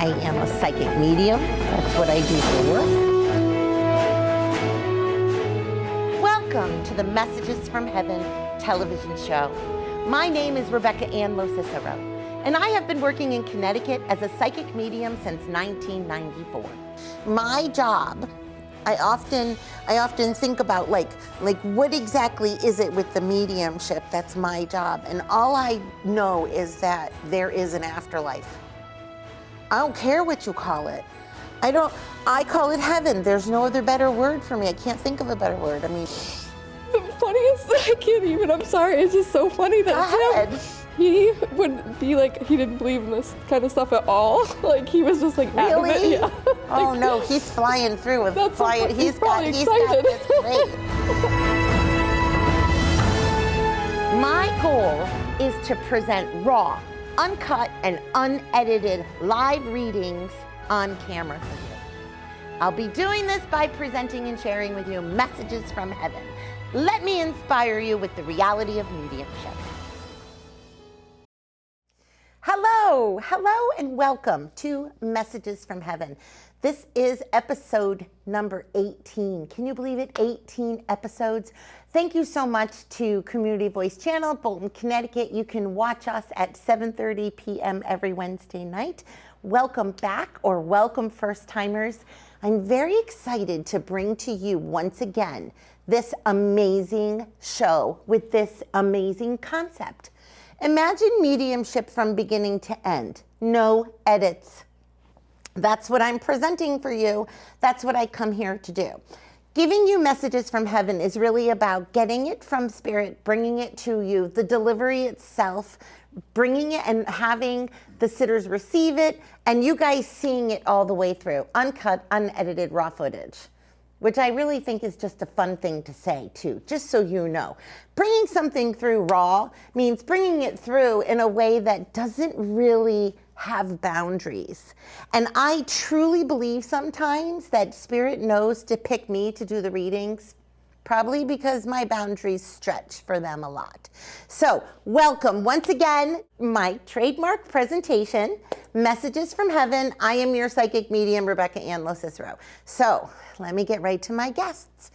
I am a psychic medium. That's what I do for work. Welcome to the Messages from Heaven television show. My name is Anne LoCicero, and I have been working in Connecticut as a psychic medium since 1994. My job, I often think about like what exactly is it with the mediumship? That's my job, and all I know is that there is an afterlife. I don't care what you call it. I call it heaven. There's no other better word for me. I can't think of a better word. I mean, the funniest, I can't even, I'm sorry, it's just so funny that it's him. He would be like, he didn't believe in this kind of stuff at all. Like, he was just like, really? Adamant, yeah. Oh no, he's flying through with That's flying. He's got this great. My goal is to present raw, uncut, and unedited live readings on camera for you. I'll be doing this by presenting and sharing with you messages from heaven. Let me inspire you with the reality of mediumship. Hello, and welcome to Messages from Heaven. This is episode number 18. Can you believe it? 18 episodes. Thank you so much to Community Voice Channel, Bolton, Connecticut. You can watch us at 7:30 p.m. every Wednesday night. Welcome back, or welcome first-timers. I'm very excited to bring to you once again this amazing show with this amazing concept. Imagine mediumship from beginning to end. No edits. That's what I'm presenting for you. That's what I come here to do. Giving you messages from heaven is really about getting it from spirit, bringing it to you, the delivery itself, bringing it and having the sitters receive it, and you guys seeing it all the way through. Uncut, unedited, raw footage, which I really think is just a fun thing to say too, just so you know. Bringing something through raw means bringing it through in a way that doesn't really have boundaries. And I truly believe sometimes that Spirit knows to pick me to do the readings, probably because my boundaries stretch for them a lot. So welcome once again, my trademark presentation, Messages from Heaven. I am your psychic medium, Anne LoCicero. So let me get right to my guests.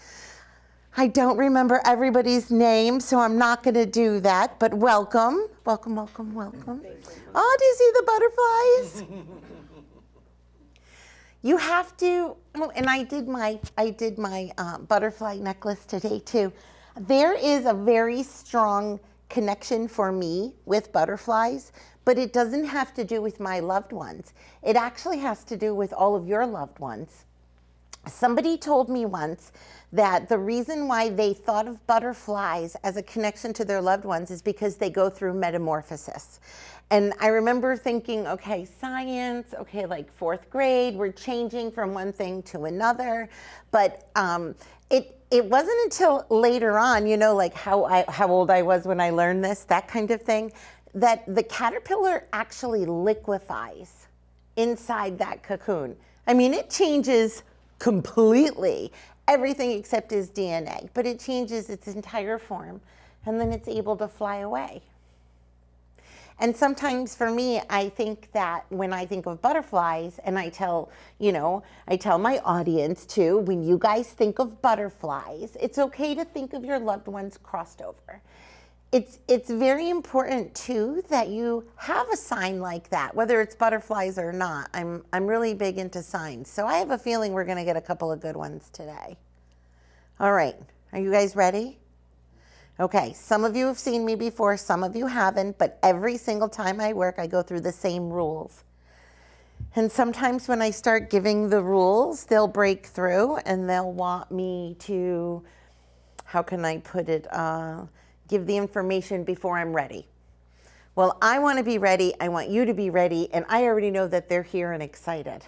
I don't remember everybody's name, so I'm not going to do that, but welcome. Welcome. Oh, do you see the butterflies? You have to, oh, and I did my butterfly necklace today too. There is a very strong connection for me with butterflies, but it doesn't have to do with my loved ones. It actually has to do with all of your loved ones. Somebody told me once that the reason why they thought of butterflies as a connection to their loved ones is because they go through metamorphosis. And I remember thinking, okay, science, okay, like fourth grade, we're changing from one thing to another. But it wasn't until later on, you know, like how old I was when I learned this, that kind of thing, that the caterpillar actually liquefies inside that cocoon. I mean, it changes completely everything except his DNA, but it changes its entire form, and then it's able to fly away. And sometimes for me, I think that when I think of butterflies, and I tell my audience too, when you guys think of butterflies, it's okay to think of your loved ones crossed over. It's very important too that you have a sign like that, whether it's butterflies or not. I'm really big into signs, so I have a feeling we're going to get a couple of good ones today. All right, are you guys ready? Okay, some of you have seen me before, some of you haven't, but every single time I work, I go through the same rules. And sometimes when I start giving the rules, they'll break through and they'll want me to, how can I put it, give the information before I'm ready. Well, I want to be ready. I want you to be ready. And I already know that they're here and excited.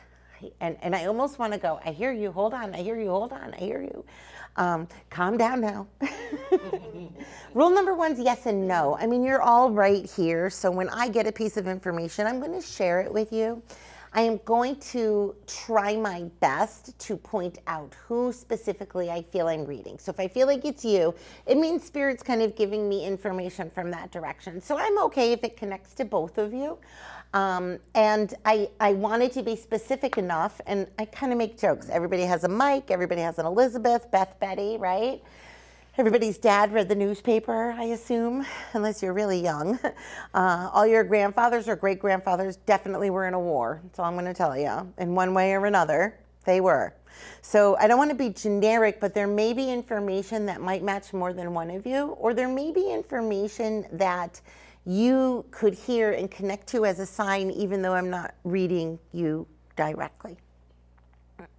And I almost want to go, I hear you, hold on. I hear you, hold on. I hear you. Calm down now. Rule number one is yes and no. I mean, you're all right here. So when I get a piece of information, I'm going to share it with you. I am going to try my best to point out who specifically I feel I'm reading. So if I feel like it's you, it means Spirit's kind of giving me information from that direction. So I'm okay if it connects to both of you. And I wanted to be specific enough, and I kind of make jokes. Everybody has a Mike, everybody has an Elizabeth, Beth, Betty, right? Everybody's dad read the newspaper, I assume, unless you're really young. All your grandfathers or great-grandfathers definitely were in a war. That's all I'm going to tell you. In one way or another, they were. So I don't want to be generic, but there may be information that might match more than one of you, or there may be information that you could hear and connect to as a sign, even though I'm not reading you directly.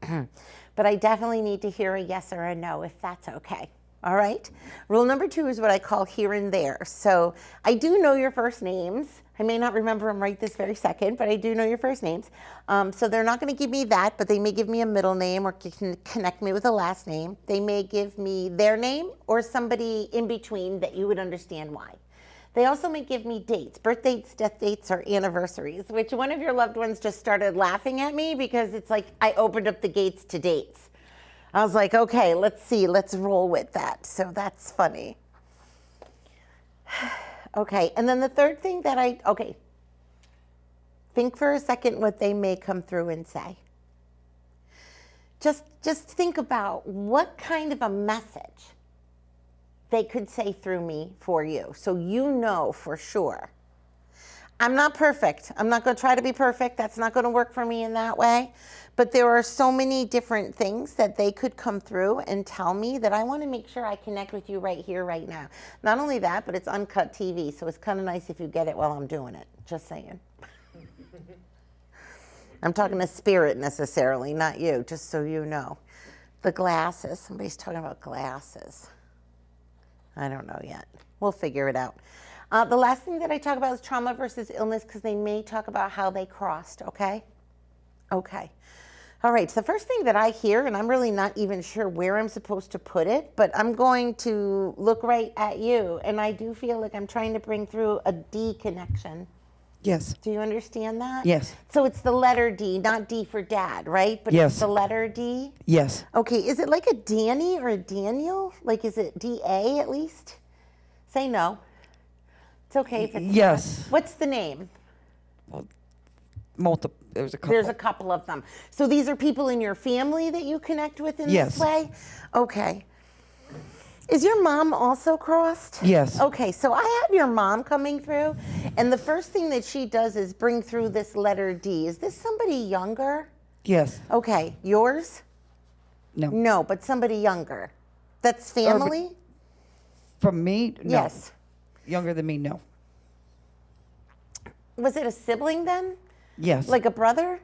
But I definitely need to hear a yes or a no, if that's okay. All right. Rule number 2 is what I call here and there. So I do know your first names. I may not remember them right this very second, but I do know your first names. So they're not going to give me that, but they may give me a middle name or can connect me with a last name. They may give me their name or somebody in between that you would understand why. They also may give me dates, birth dates, death dates, or anniversaries, which one of your loved ones just started laughing at me because it's like I opened up the gates to dates. I was like, okay, let's see, let's roll with that. So that's funny. Okay, and then the third thing that think for a second what they may come through and say. Just think about what kind of a message they could say through me for you, so you know for sure. I'm not perfect. I'm not going to try to be perfect. That's not going to work for me in that way. But there are so many different things that they could come through and tell me that I want to make sure I connect with you right here, right now. Not only that, but it's uncut TV, so it's kind of nice if you get it while I'm doing it. Just saying. I'm talking to Spirit necessarily, not you, just so you know. The glasses. Somebody's talking about glasses. I don't know yet. We'll figure it out. The last thing that I talk about is trauma versus illness, because they may talk about how they crossed, okay? Okay. All right, so the first thing that I hear, and I'm really not even sure where I'm supposed to put it, but I'm going to look right at you, and I do feel like I'm trying to bring through a D connection. Yes. Do you understand that? Yes. So it's the letter D, not D for dad, right? But Yes. It's the letter D? Yes. Okay, is it like a Danny or a Daniel? Like, is it D-A at least? Say no. It's okay if it's Yes. not. What's the name? There's a couple. There's a couple of them. So these are people in your family that you connect with in Yes. this way? Okay. Is your mom also crossed? Yes. Okay, so I have your mom coming through, and the first thing that she does is bring through this letter D. Is this somebody younger? Yes. Okay, yours? No. No, but somebody younger. That's family? From me? No. Yes. Younger than me? No. Was it a sibling then? Yes. Like a brother?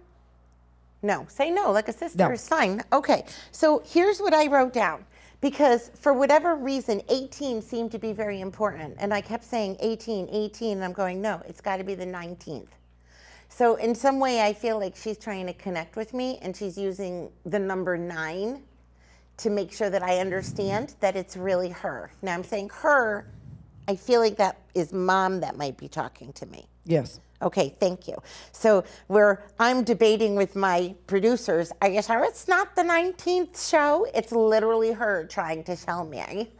No. Say no, like a sister No. is fine. Okay, so here's what I wrote down. Because for whatever reason, 18 seemed to be very important. And I kept saying 18, 18, and I'm going, no, it's got to be the 19th. So in some way, I feel like she's trying to connect with me, and she's using the number 9 to make sure that I understand that it's really her. Now I'm saying her, I feel like that is mom that might be talking to me. Yes. Okay, thank you. So where I'm debating with my producers, I guess it's not the 19th show. It's literally her trying to tell me.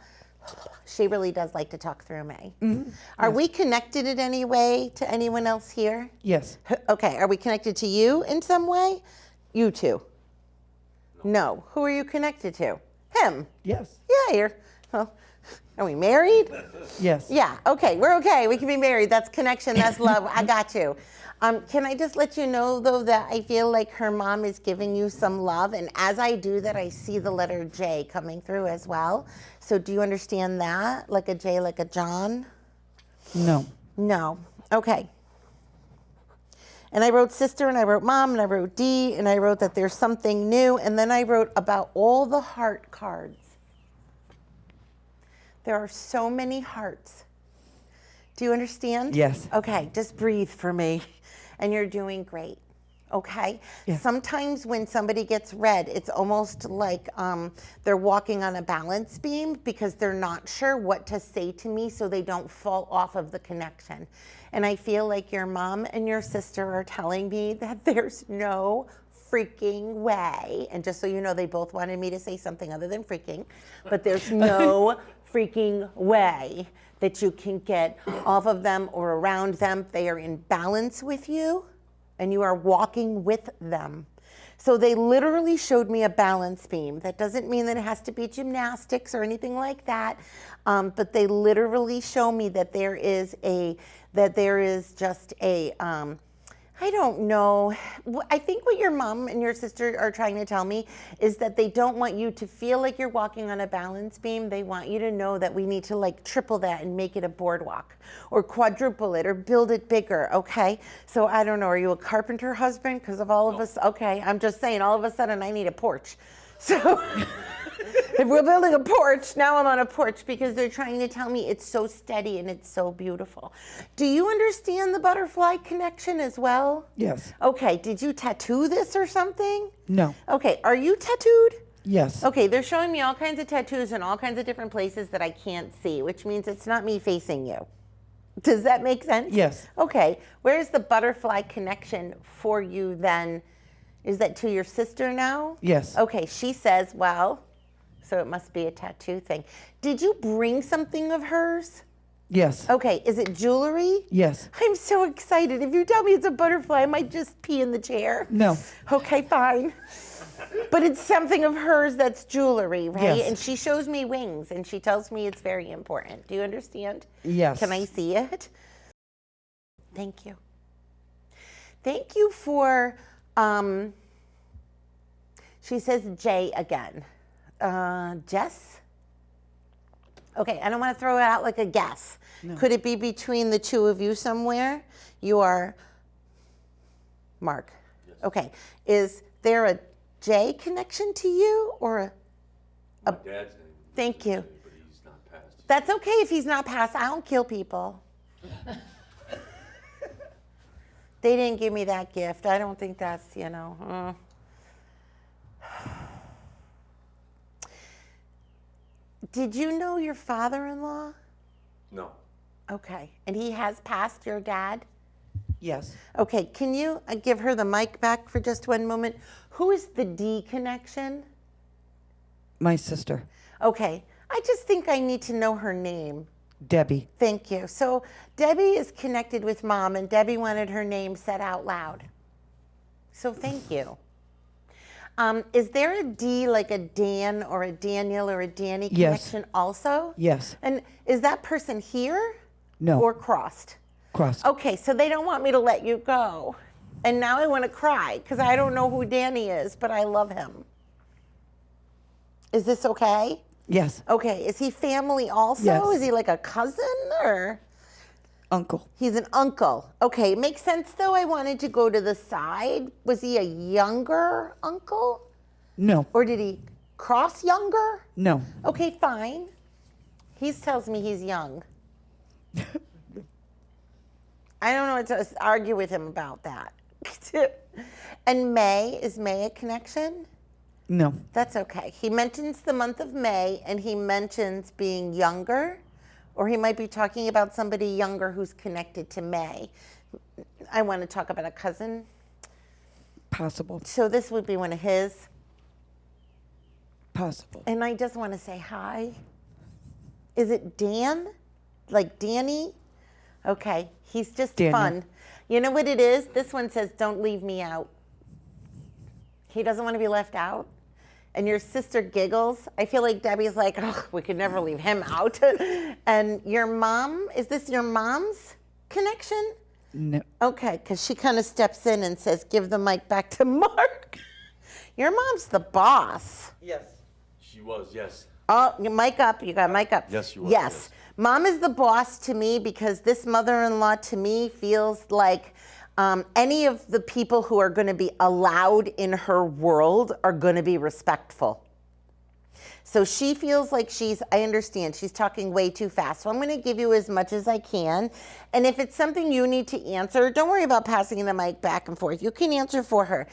She really does like to talk through me. Mm-hmm. Are we connected in any way to anyone else here? Yes. Okay, are we connected to you in some way? You two? No. Who are you connected to? Him? Yes. Yeah, you're, well, are we married? Yes. Yeah, okay, we're okay. We can be married. That's connection, that's love. I got you. Can I just let you know, though, that I feel like her mom is giving you some love, and as I do that, I see the letter J coming through as well. So do you understand that? Like a J, like a John? No. No. Okay. And I wrote sister, and I wrote mom, and I wrote D, and I wrote that there's something new, and then I wrote about all the heart cards. There are so many hearts. Do you understand? Yes. Okay, just breathe for me. And you're doing great. okay? Yeah. Sometimes when somebody gets red, it's almost like they're walking on a balance beam because they're not sure what to say to me so they don't fall off of the connection. And I feel like your mom and your sister are telling me that there's no freaking way. And just so you know, they both wanted me to say something other than freaking, but there's no freaking way that you can get off of them or around them. They are in balance with you and you are walking with them. So they literally showed me a balance beam. That doesn't mean that it has to be gymnastics or anything like that, but they literally show me that there is just a, I don't know. I think what your mom and your sister are trying to tell me is that they don't want you to feel like you're walking on a balance beam. They want you to know that we need to like triple that and make it a boardwalk or quadruple it or build it bigger, okay? So I don't know, are you a carpenter husband? Because of all of us, okay, I'm just saying all of a sudden I need a porch. So if we're building a porch, now I'm on a porch because they're trying to tell me it's so steady and it's so beautiful. Do you understand the butterfly connection as well? Yes. Okay, did you tattoo this or something? No. Okay, are you tattooed? Yes. Okay, they're showing me all kinds of tattoos in all kinds of different places that I can't see, which means it's not me facing you. Does that make sense? Yes. Okay, where's the butterfly connection for you then? Is that to your sister now? Yes. Okay, she says, well, so it must be a tattoo thing. Did you bring something of hers? Yes. Okay, is it jewelry? Yes. I'm so excited. If you tell me it's a butterfly, I might just pee in the chair. No. Okay, fine. But it's something of hers that's jewelry, right? Yes. And she shows me wings and she tells me it's very important. Do you understand? Yes. Can I see it? Thank you. Thank you for, she says J again. Jess? Okay, I don't want to throw it out like a guess. No. Could it be between the two of you somewhere? You are Mark. Yes. Okay, is there a J connection to you or a My dad's name. Thank you. But he's not passed. That's okay if he's not passed. I don't kill people. They didn't give me that gift. I don't think that's, you know. Did you know your father-in-law? No. Okay. And he has passed your dad? Yes. Okay. Can you give her the mic back for just one moment? Who is the D connection? My sister. Okay. I just think I need to know her name. Debbie. Thank you. So Debbie is connected with Mom, and Debbie wanted her name said out loud. So thank you. Is there a D like a Dan or a Daniel or a Danny connection also? Yes. And is that person here? No. Or crossed? Cross. Okay, so they don't want me to let you go. And now I want to cry because I don't know who Danny is, but I love him. Is this okay? Yes. Okay, is he family also? Yes. Is he like a cousin or? Uncle. He's an uncle. Okay, makes sense though. I wanted to go to the side. Was he a younger uncle? No. Or did he cross younger? No. Okay, fine. He tells me he's young. I don't know what to argue with him about that. And May, is May a connection? No. That's okay. He mentions the month of May and he mentions being younger. Or he might be talking about somebody younger who's connected to May. I want to talk about a cousin. Possible. So this would be one of his. Possible. And I just want to say hi. Is it Dan? Like Danny? Okay. He's just Daniel. fun. You know what it is? This one says, don't leave me out. He doesn't want to be left out. And your sister giggles. I feel like Debbie's like, oh, we could never leave him out. And your mom, is this your mom's connection? No. Okay, because she kind of steps in and says, give the mic back to Mark. Your mom's the boss. Yes. She was, yes. Oh, your mic up. You got mic up. Yes, you are. Yes. Mom is the boss to me because this mother-in-law to me feels like any of the people who are going to be allowed in her world are going to be respectful. So she feels like I understand, she's talking way too fast. So I'm going to give you as much as I can. And if it's something you need to answer, don't worry about passing the mic back and forth. You can answer for her.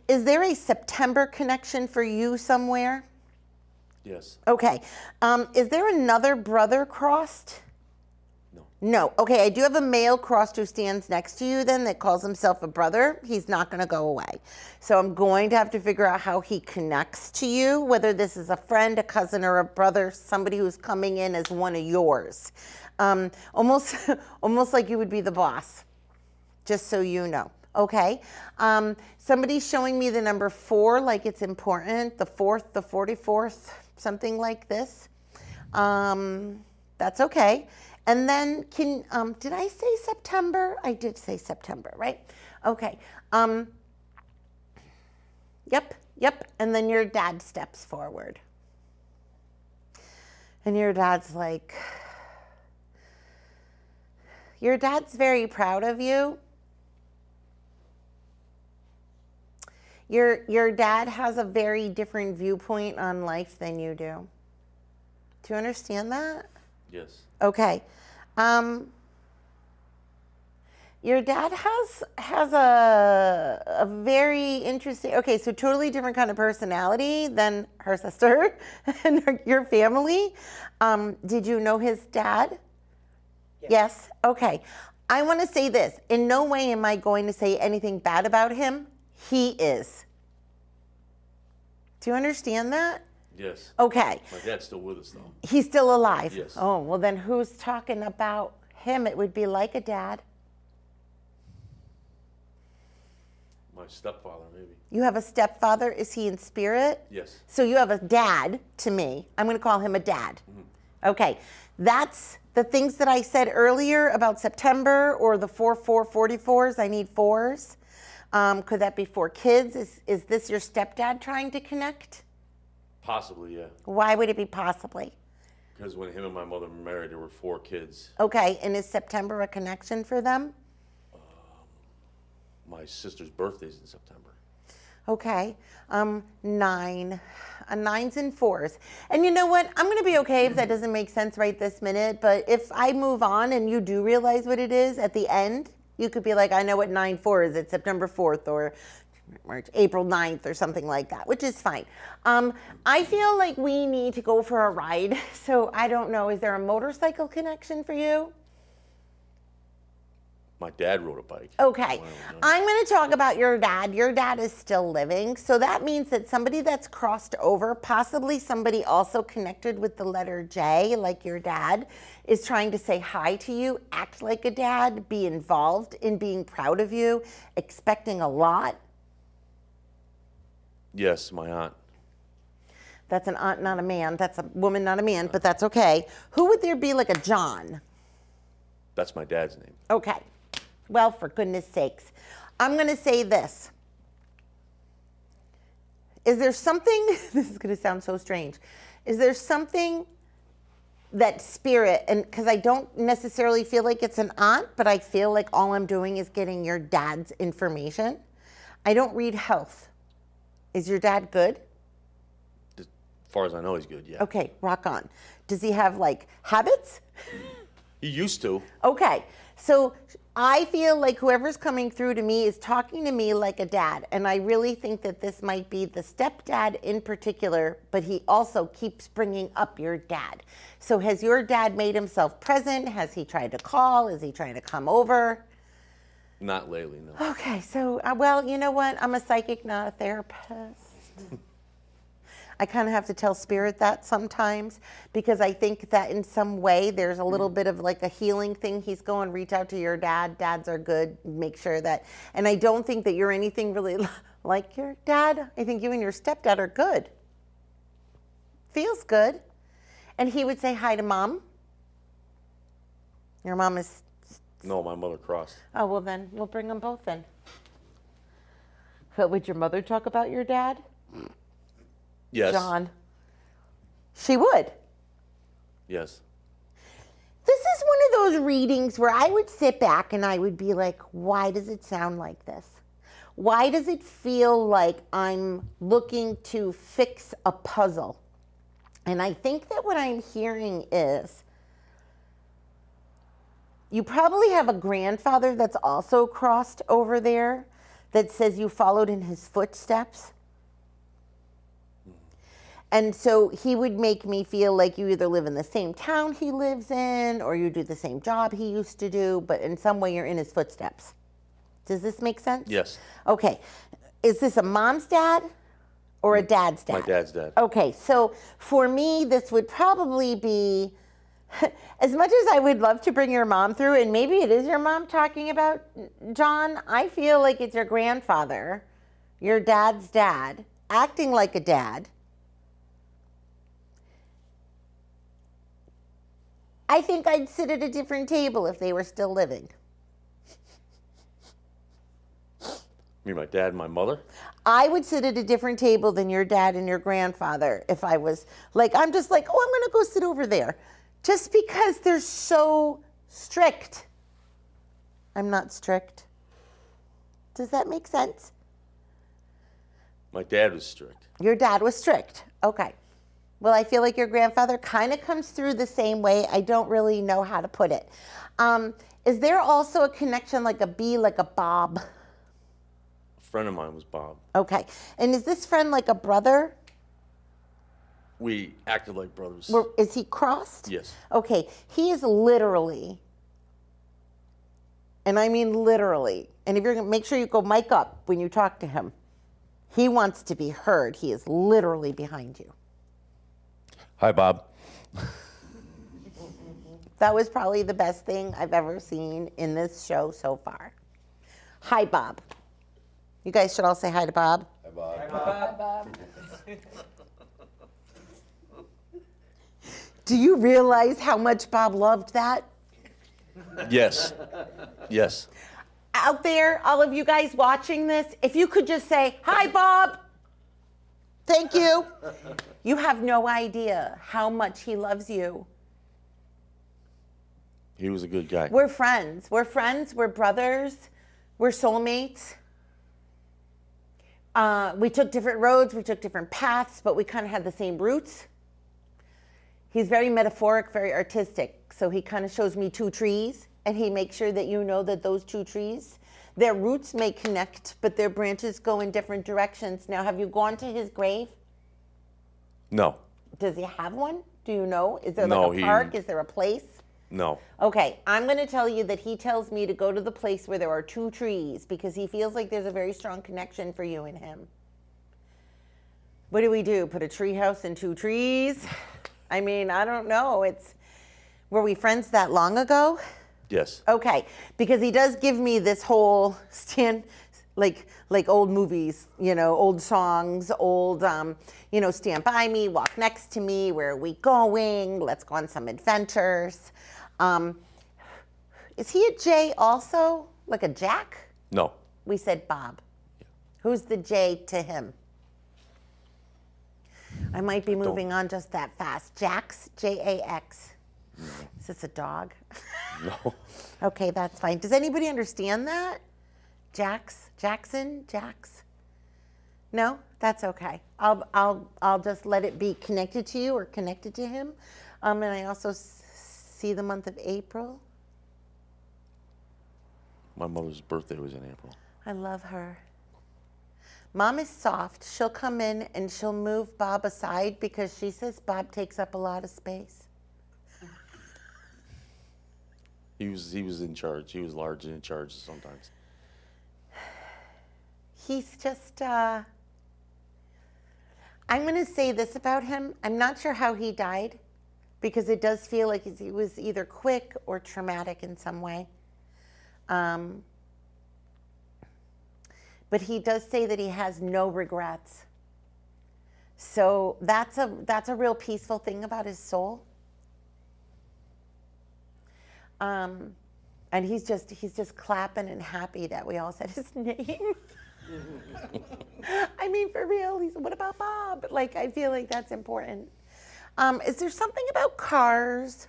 Is there a September connection for you somewhere? Yes. Okay. Is there another brother crossed? No. No. Okay, I do have a male crossed who stands next to you then that calls himself a brother. He's not going to go away. So I'm going to have to figure out how he connects to you, whether this is a friend, a cousin, or a brother, somebody who's coming in as one of yours. Almost like you would be the boss, just so you know. Okay. Somebody's showing me the number 4, like it's important, the 4th, the 44th, something like this. That's okay. And then did I say September? I did say September, right? Okay. Yep. And then your dad steps forward. And your dad's like, your dad's very proud of you. Your dad has a very different viewpoint on life than you do. Do you understand that? Yes. Okay. Your dad has a very interesting, okay, so totally different kind of personality than her sister and your family. Did you know his dad? Yes? Okay. I want to say this. In no way am I going to say anything bad about him. He is. Do you understand that? Yes. Okay. My dad's still with us, though. He's still alive? Yes. Oh, well then who's talking about him? It would be like a dad. My stepfather, maybe. You have a stepfather. Is he in spirit? Yes. So you have a dad to me. I'm going to call him a dad. Mm-hmm. Okay. That's the things that I said earlier about September or the 44s. I need 4s. Could that be 4 kids? Is this your stepdad trying to connect? Possibly, yeah. Why would it be possibly? Because when him and my mother were married, there were 4 kids. Okay. And is September a connection for them? My sister's birthday's in September. Okay. 9. 9s and 4s. And you know what? I'm going to be okay if that doesn't make sense right this minute. But if I move on and you do realize what it is at the end, you could be like, I know what 9/4 is. It's September 4th or April 9th or something like that, which is fine. I feel like we need to go for a ride. So I don't know. Is there a motorcycle connection for you? My dad rode a bike. Okay. I'm going to talk about your dad. Your dad is still living. So that means that somebody that's crossed over, possibly somebody also connected with the letter J, like your dad, is trying to say hi to you, act like a dad, be involved in being proud of you, expecting a lot. Yes, my aunt. That's an aunt, not a man. That's a woman, not a man, but that's okay. Who would there be like a John? That's my dad's name. Okay. Well, for goodness sakes. I'm going to say this. Is there something, this is going to sound so strange. Is there something that spirit, and because I don't necessarily feel like it's an aunt, but I feel like all I'm doing is getting your dad's information. I don't read health. Is your dad good? As far as I know, he's good, yeah. Okay, rock on. Does he have like habits? He used to. Okay, so I feel like whoever's coming through to me is talking to me like a dad. And I really think that this might be the stepdad in particular, but he also keeps bringing up your dad. So has your dad made himself present? Has he tried to call? Is he trying to come over? Not lately, no. Okay, so, well, you know what? I'm a psychic, not a therapist. I kind of have to tell spirit that sometimes because I think that in some way there's a little bit of like a healing thing. He's going, reach out to your dad. Dads are good. Make sure that, and I don't think that you're anything really like your dad. I think you and your stepdad are good. Feels good. And he would say hi to mom. Your mom is... No, my mother crossed. Oh, well then, we'll bring them both in. But would your mother talk about your dad? Yes. John. She would. Yes. This is one of those readings where I would sit back and I would be like, why does it sound like this? Why does it feel like I'm looking to fix a puzzle? And I think that what I'm hearing is you probably have a grandfather that's also crossed over there that says you followed in his footsteps. And so he would make me feel like you either live in the same town he lives in or you do the same job he used to do, but in some way you're in his footsteps. Does this make sense? Yes. Okay. Is this a mom's dad or a dad's dad? My dad's dad. Okay, so for me, this would probably be, as much as I would love to bring your mom through, and maybe it is your mom talking about John, I feel like it's your grandfather, your dad's dad, acting like a dad. I think I'd sit at a different table if they were still living. You mean my dad and my mother? I would sit at a different table than your dad and your grandfather if I was like, I'm just like, oh, I'm going to go sit over there. Just because they're so strict. I'm not strict. Does that make sense? My dad was strict. Your dad was strict. Okay. Well, I feel like your grandfather kind of comes through the same way. I don't really know how to put it. Is there also a connection like a B, like a Bob? A friend of mine was Bob. Okay. And is this friend like a brother? We acted like brothers. Is he crossed? Yes. Okay. He is literally, and I mean literally, and if you're going to make sure you go mic up when you talk to him, he wants to be heard. He is literally behind you. Hi, Bob. That was probably the best thing I've ever seen in this show so far. Hi, Bob. You guys should all say hi to Bob. Hi, Bob. Hi, Bob. Do you realize how much Bob loved that? Yes. Yes. Out there, all of you guys watching this, if you could just say, hi, Bob. Thank you. You have no idea how much he loves you. He was a good guy. We're friends. We're friends. We're brothers. We're soulmates. We took different roads. We took different paths, but we kind of had the same roots. He's very metaphoric, very artistic. So he kind of shows me two trees, and he makes sure that you know that those two trees, their roots may connect, but their branches go in different directions. Now, have you gone to his grave? No. Does he have one? Do you know? Is there No, like a park? Is there a place? No. Okay, I'm going to tell you that he tells me to go to the place where there are two trees because he feels like there's a very strong connection for you and him. What do we do? Put a tree house and two trees? I mean, I don't know. Were we friends that long ago? Yes. Okay, because he does give me this whole like old movies, old songs, old, Stand By Me, Walk Next to Me, Where Are We Going? Let's Go on Some Adventures. Is he a J also? Like a Jack? No. We said Bob. Who's the J to him? I might be moving on just that fast. Jax, Jax. Is this a dog? No. Okay, that's fine. Does anybody understand that? Jackson? No, that's okay. I'll just let it be connected to you or connected to him. And I also see the month of April. My mother's birthday was in April. I love her. Mom is soft. She'll come in and she'll move Bob aside because she says Bob takes up a lot of space. He was in charge. He was large and in charge sometimes. He's just, I'm going to say this about him. I'm not sure how he died because it does feel like he was either quick or traumatic in some way. But he does say that he has no regrets. So that's a real peaceful thing about his soul. And he's just clapping and happy that we all said his name. I mean, for real, what about Bob? Like, I feel like that's important. Is there something about cars?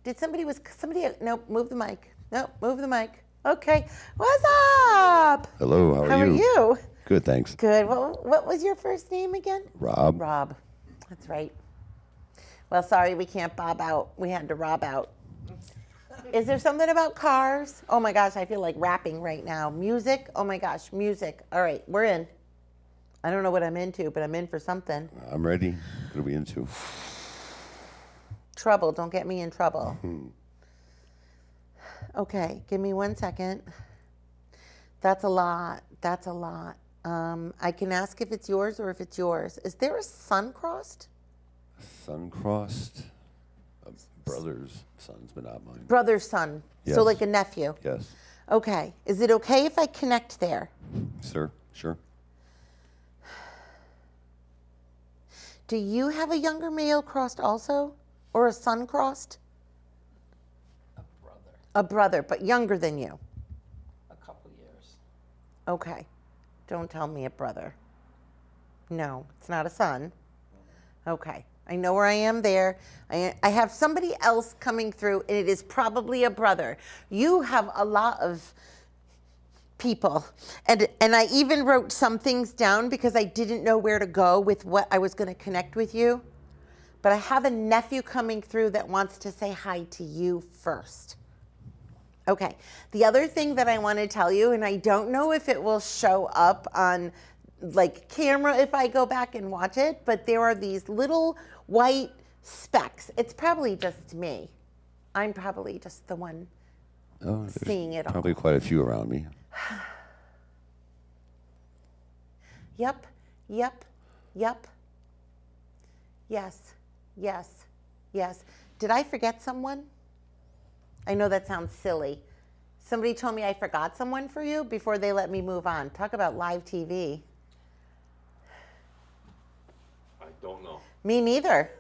Nope, move the mic. Nope, move the mic. Okay, what's up? Hello, how are you? How are you? Good, thanks. Good. Well, what was your first name again? Rob. Rob. That's right. Well, sorry, we can't bob out. We had to rob out. Is there something about cars? Oh my gosh, I feel like rapping right now. Music? Oh my gosh, music. All right, we're in. I don't know what I'm into, but I'm in for something. I'm ready. What are we into? Trouble. Don't get me in trouble. Okay, give me 1 second. That's a lot. That's a lot. I can ask if it's yours or if it's yours. Is there a sun crossed? Sun crossed. A brother's son's, but not mine. Brother's son. Yes. So like a nephew. Yes. Okay. Is it okay if I connect there? Sir, sure. Do you have a younger male crossed also? Or a son crossed? A brother, A brother, but younger than you. a couple years. Okay. Don't tell me a brother. No, it's not a son. Okay. I know where I am there. I have somebody else coming through, and it is probably a brother. You have a lot of people. And I even wrote some things down because I didn't know where to go with what I was going to connect with you. But I have a nephew coming through that wants to say hi to you first. Okay. The other thing that I want to tell you, and I don't know if it will show up on like camera if I go back and watch it, but there are these little white specks. It's probably just me. I'm probably just the one Oh, seeing it all. probably quite a few around me. Yep, yep, yep. Yes, yes, yes. Did I forget someone? I know that sounds silly. Somebody told me I forgot someone for you before they let me move on. Talk about live TV. I don't know. Me neither.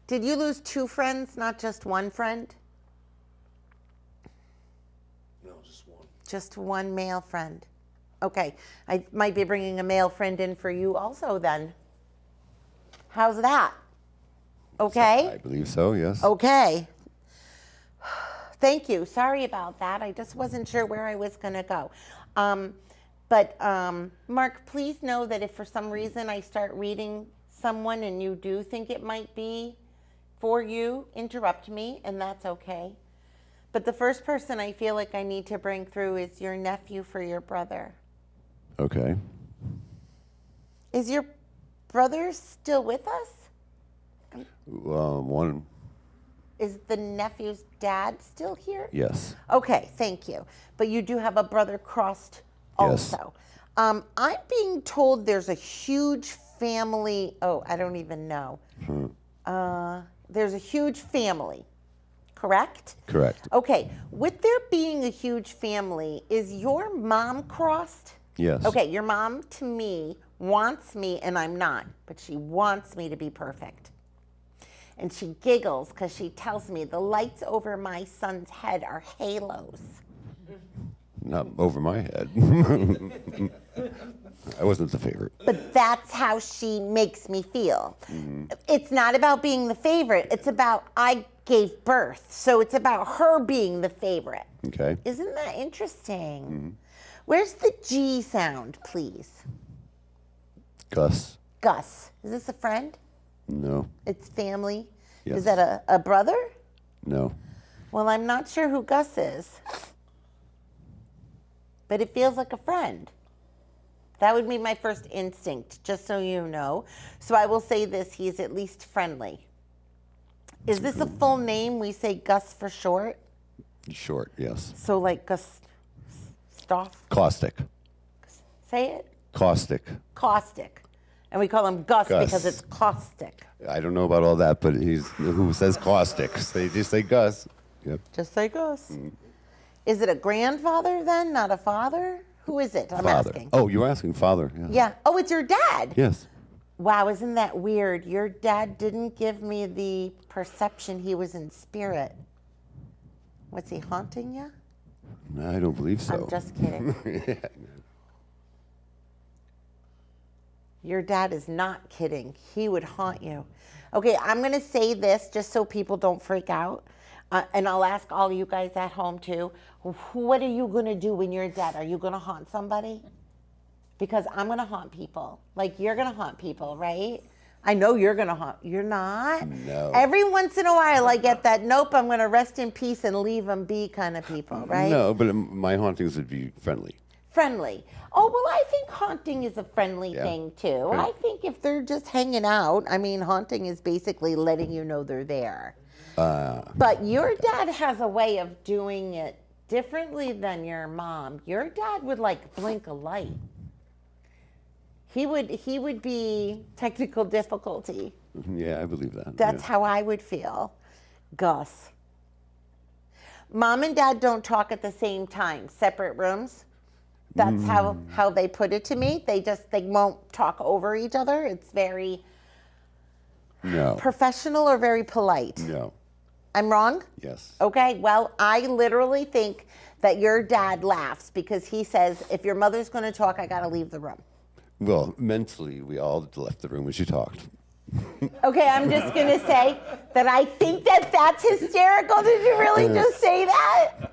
Did you lose 2 friends, not just 1 friend? No, just one. Just 1 male friend. Okay, I might be bringing a male friend in for you also then. How's that? Okay? I believe so, yes. Okay. Thank you. Sorry about that. I just wasn't sure where I was going to go. But Mark, please know that if for some reason I start reading someone and you do think it might be for you, interrupt me, and that's okay. But the first person I feel like I need to bring through is your nephew for your brother. Okay. Is your brother still with us? One, Is the nephew's dad still here? yes. Okay, thank you. But you do have a brother crossed Yes. also. I'm being told there's a huge family. Oh, I don't even know. There's a huge family, correct? Correct. Okay, with there being a huge family, is your mom crossed? Yes. Okay, your mom to me wants me, and I'm not, but she wants me to be perfect. And she giggles because she tells me the lights over my son's head are halos. Not over my head. I wasn't the favorite. But that's how she makes me feel. It's not about being the favorite. It's about I gave birth. So it's about her being the favorite. Okay. Isn't that interesting? Where's the G sound, please? Gus. Gus. Is this a friend? No. It's family? Yes. Is that a brother? No. Well, I'm not sure who Gus is. But it feels like a friend. That would be my first instinct, just so you know. So I will say this, he's at least friendly. Is this a full name? We say Gus for short? Short, yes. So like Gustav? Caustic. Say it? Caustic. Caustic. And we call him Gus, Gus. because it's caustic. I don't know about all that, but he's who says caustic. They just say Gus. Yep. Just say Gus. Is it a grandfather then, not a father? Who is it? I'm Father. asking. Oh, you're asking father. Yeah. Yeah. Oh, it's your dad. Yes. Wow, isn't that weird? Your dad didn't give me the perception he was in spirit. Was he haunting you? No, I don't believe so. I'm just kidding. Your dad is not kidding. He would haunt you. Okay, I'm going to say this just so people don't freak out. And I'll ask all you guys at home too. What are you going to do when you're dead? Are you going to haunt somebody? Because I'm going to haunt people. Like you're going to haunt people, right? I know you're going to haunt. You're not? No. Every once in a while I get that, nope, I'm going to rest in peace and leave them be kind of people, right? No, but my hauntings would be friendly. Friendly. Oh, well, I think haunting is a friendly Yeah. thing, too. Okay. I think if they're just hanging out, I mean, haunting is basically letting you know they're there. But your dad has a way of doing it differently than your mom. Your dad would, like, blink a light. He would be technical difficulty. Yeah, I believe that. That's yeah. how I would feel. Gus. Mom and dad don't talk at the same time, separate rooms. That's how they put it to me. They won't talk over each other. It's very No. professional or very polite. No. I'm wrong? Yes. Okay, well, I literally think that your dad laughs because he says, if your mother's going to talk, I got to leave the room. Well, mentally, we all left the room when she talked. Okay, I'm just going to say that I think that that's hysterical. Did you really just say that?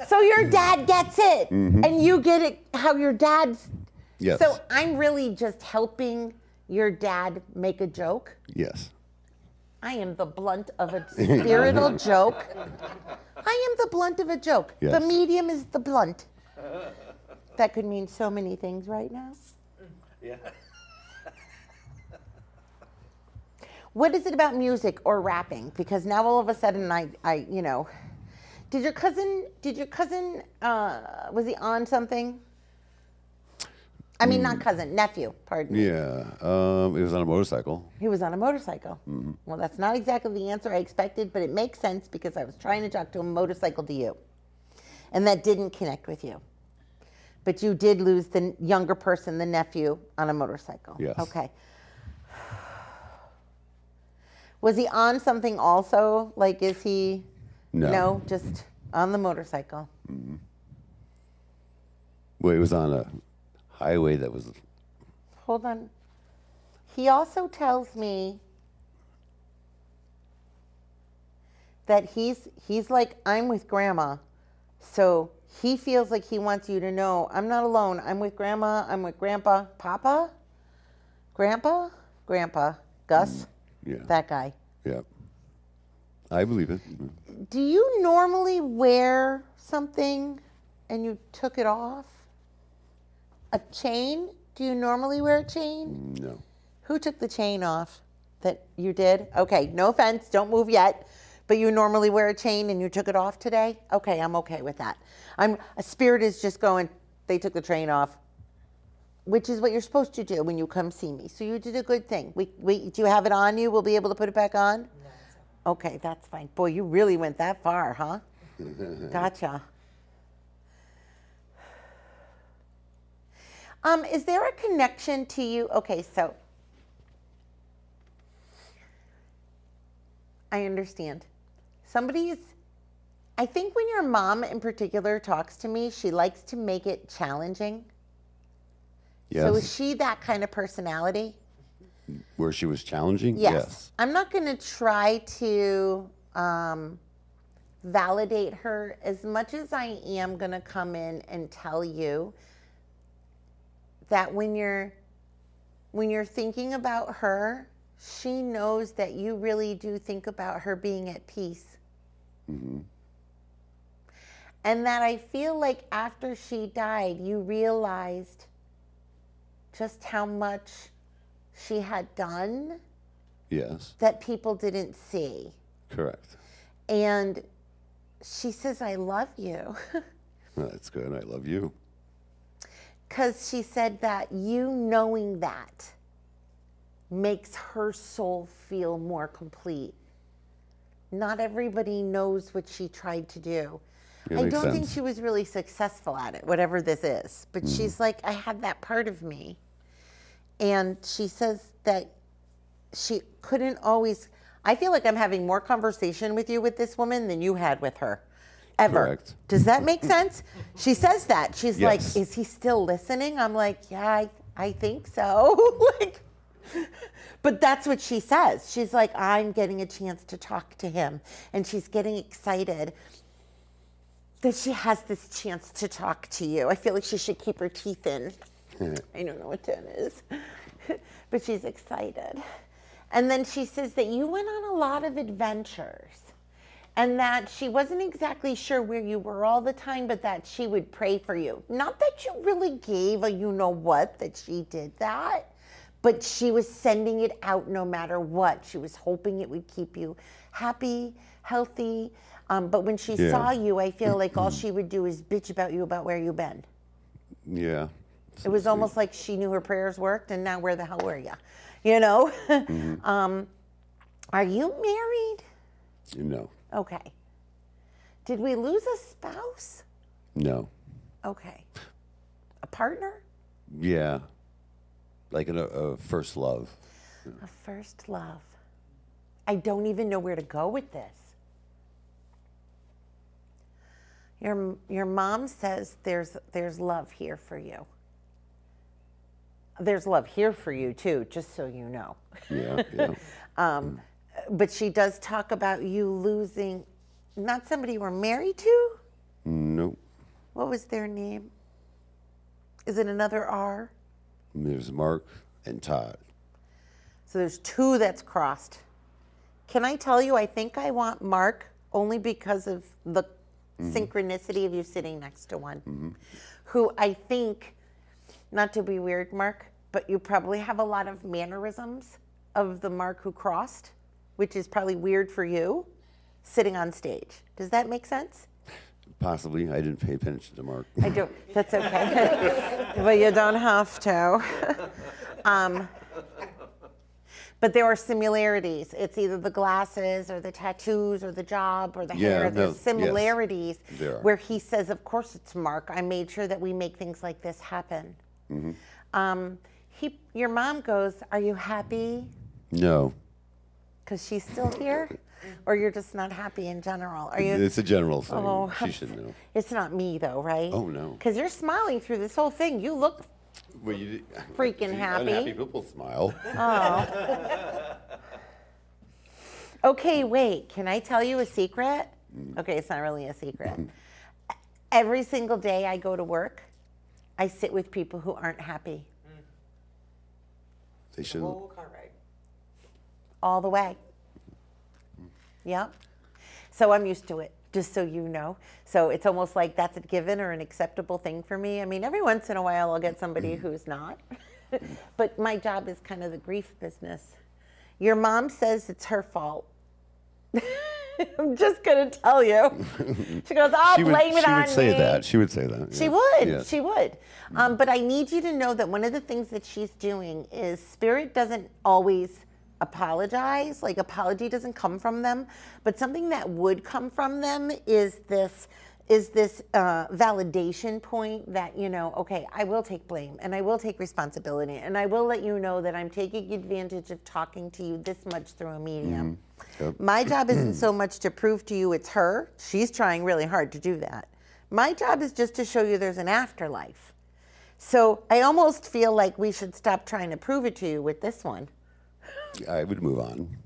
So your dad gets it, and you get it how your dad's. Yes. So I'm really just helping your dad make a joke. Yes. I am the blunt of a spiritual joke. I am the blunt of a joke. Yes. The medium is the blunt. That could mean so many things right now. Yeah. What is it about music or rapping? Because now all of a sudden I did your cousin, was he on something? I mean, not cousin, nephew, pardon me. Yeah. It was on a motorcycle. He was on a motorcycle. Well, that's not exactly the answer I expected, but it makes sense because I was trying to talk to a motorcycle to you. And that didn't connect with you. But you did lose the younger person, the nephew, on a motorcycle. Yes. Okay. Was he on something also? Like, is he? No. Just on the motorcycle. Well, it was on a highway that was. Hold on. He also tells me that he's like, I'm with grandma. So he feels like he wants you to know, I'm not alone. I'm with grandma. I'm with grandpa. Papa? Grandpa? Gus? Yeah. That guy. Yeah. I believe it. Do you normally wear something and you took it off? A chain? Do you normally wear a chain? No. Who took the chain off? That you did? Okay, no offense, don't move yet. But you normally wear a chain and you took it off today? Okay, I'm okay with that. A spirit is just going, they took the chain off, which is what you're supposed to do when you come see me. So you did a good thing. Do you have it on you? We'll be able to put it back on? No. Okay, that's fine. Boy, you really went that far, huh? Gotcha. Is there a connection to you? Okay, so I understand. I think when your mom in particular talks to me, she likes to make it challenging. Yes. So is she that kind of personality? Where she was challenging? Yes. I'm not going to try to validate her as much as I am going to come in and tell you that when you're thinking about her, she knows that you really do think about her being at peace. And that I feel like after she died, you realized just how much she had done Yes. that people didn't see. Correct. And she says, I love you. Well, that's good. I love you. Because she said that you knowing that makes her soul feel more complete. Not everybody knows what she tried to do. Yeah, I makes don't think sense. she was really successful at it, whatever this is. But she's like, I had that part of me. And she says that she couldn't always. I feel like I'm having more conversation with you with this woman than you had with her. Ever. Correct. Does that make sense? She says that. She's like, Yes. is he still listening? I'm like, yeah, I think so. Like, but that's what she says. She's like, I'm getting a chance to talk to him. And she's getting excited that she has this chance to talk to you. I feel like she should keep her teeth in. I don't know what that is. But she's excited. And then she says that you went on a lot of adventures and that she wasn't exactly sure where you were all the time, but that she would pray for you. Not that you really gave a you-know-what that she did that, but she was sending it out no matter what. She was hoping it would keep you happy, healthy. But when she saw you, I feel like all she would do is bitch about you about where you've been. Yeah. It was almost like she knew her prayers worked, and now where the hell were you? You know? Are you married? No. Okay. Did we lose a spouse? No. Okay. A partner? Yeah. Like a first love. A first love. I don't even know where to go with this. Your mom says there's love here for you. There's love here for you too, just so you know. Yeah, yeah. But she does talk about you losing, not somebody you were married to? Nope. What was their name? Is it another R? There's Mark and Todd. So there's two that's crossed. Can I tell you, I think I want Mark only because of the synchronicity of you sitting next to one, who I think, not to be weird, Mark, but you probably have a lot of mannerisms of the Mark who crossed, which is probably weird for you, sitting on stage. Does that make sense? Possibly. I didn't pay attention to Mark. I don't. That's okay. But you don't have to. But there are similarities. It's either the glasses or the tattoos or the job or the hair. There's similarities there are. where he says, of course it's Mark. I made sure that we make things like this happen. Your mom goes, are you happy? No. Because she's still here? Or you're just not happy in general? Are you? It's a general thing. Oh, She should know. It's not me though, right? Oh, no. Because you're smiling through this whole thing. You look Well, you freaking see, happy. Unhappy people smile. Okay, wait. Can I tell you a secret? Okay, it's not really a secret. Every single day I go to work, I sit with people who aren't happy. They shouldn't. All the way. Yep. So I'm used to it, just so you know. So it's almost like that's a given or an acceptable thing for me. I mean, every once in a while I'll get somebody who's not. But my job is kind of the grief business. Your mom says it's her fault. I'm just going to tell you. She goes, I'll blame it on me. She would say that. She would say that. She yeah. would. Yeah. She would. But I need you to know that one of the things that she's doing is Spirit doesn't always apologize. Like, apology doesn't come from them. But something that would come from them is this validation point that, you know, okay, I will take blame and I will take responsibility and I will let you know that I'm taking advantage of talking to you this much through a medium. Yep. My job isn't so much to prove to you it's her. She's trying really hard to do that. My job is just to show you there's an afterlife. So I almost feel like we should stop trying to prove it to you with this one. I would move on.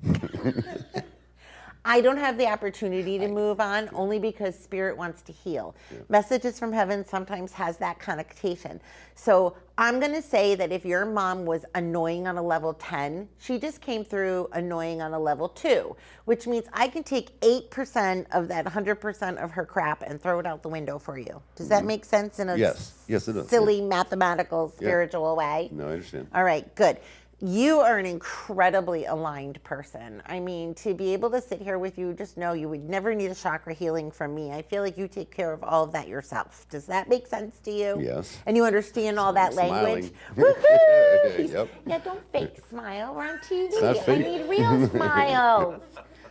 I don't have the opportunity to move on only because Spirit wants to heal. Yeah. Messages from Heaven sometimes has that connotation. So I'm going to say that if your mom was annoying on a level 10, she just came through annoying on a level 2, which means I can take 8% of that 100% of her crap and throw it out the window for you. Does that make sense in a Yes, it does. silly, mathematical, spiritual way? No, I understand. All right, good. You are an incredibly aligned person. I mean, to be able to sit here with you, just know you would never need a chakra healing from me. I feel like you take care of all of that yourself. Does that make sense to you? Yes. And you understand all that language? Smiling. Woohoo! Yep. Yeah, don't fake smile. We're on TV. not I fake. need real smiles.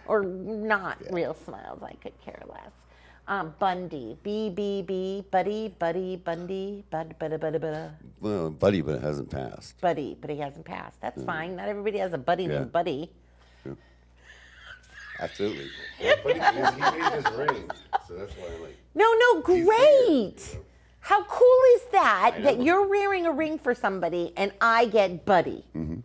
Or not real smiles. I could care less. Bundy, B, Buddy, Bundy, Bud. Well, Buddy, but it hasn't passed. Buddy, but he hasn't passed. That's fine. Not everybody has a buddy named Buddy. Absolutely. Buddy, he made his ring, so that's why I'm like. No, great. How cool is that? I That know. you're wearing a ring for somebody and I get Buddy. Mm-hmm.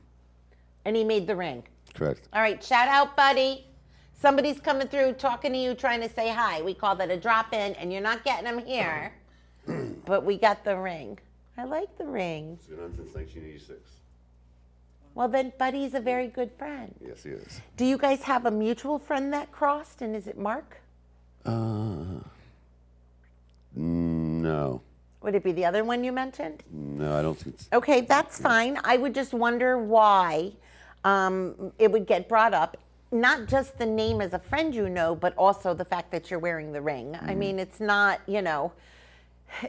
And he made the ring. Correct. All right, shout out, Buddy. Somebody's coming through talking to you, trying to say hi. We call that a drop-in, and you're not getting them here. But we got the ring. I like the ring. It's been on since 1986. Well, then Buddy's a very good friend. Yes, he is. Do you guys have a mutual friend that crossed, and is it Mark? No. Would it be the other one you mentioned? No, I don't think it's... Okay, that's fine. I would just wonder why it would get brought up. Not just the name as a friend you know, but also the fact that you're wearing the ring. I mean, it's not,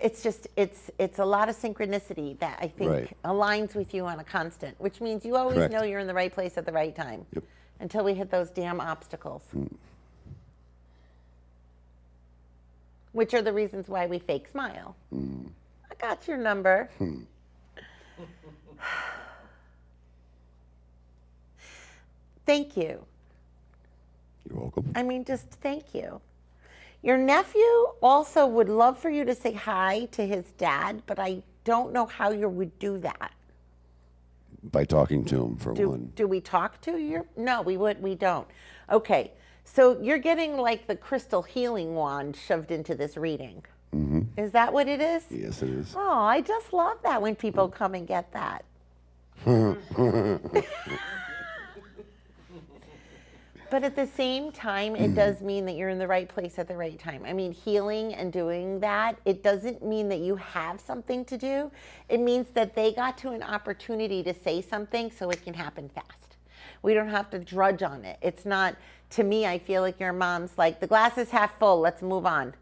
it's just, it's a lot of synchronicity that I think Right. aligns with you on a constant, which means you always Correct. know you're in the right place at the right time. Yep. Until we hit those damn obstacles. Which are the reasons why we fake smile. I got your number. Thank you. You're welcome. I mean, just thank you. Your nephew also would love for you to say hi to his dad, but I don't know how you would do that. By talking to him, for one. Do we talk to your? No, we don't. Okay, so you're getting like the crystal healing wand shoved into this reading. Is that what it is? Yes, it is. Oh, I just love that when people come and get that. But at the same time, it does mean that you're in the right place at the right time. I mean, healing and doing that, it doesn't mean that you have something to do. It means that they got to an opportunity to say something so it can happen fast. We don't have to drudge on it. It's not, to me, I feel like your mom's like, the glass is half full, let's move on.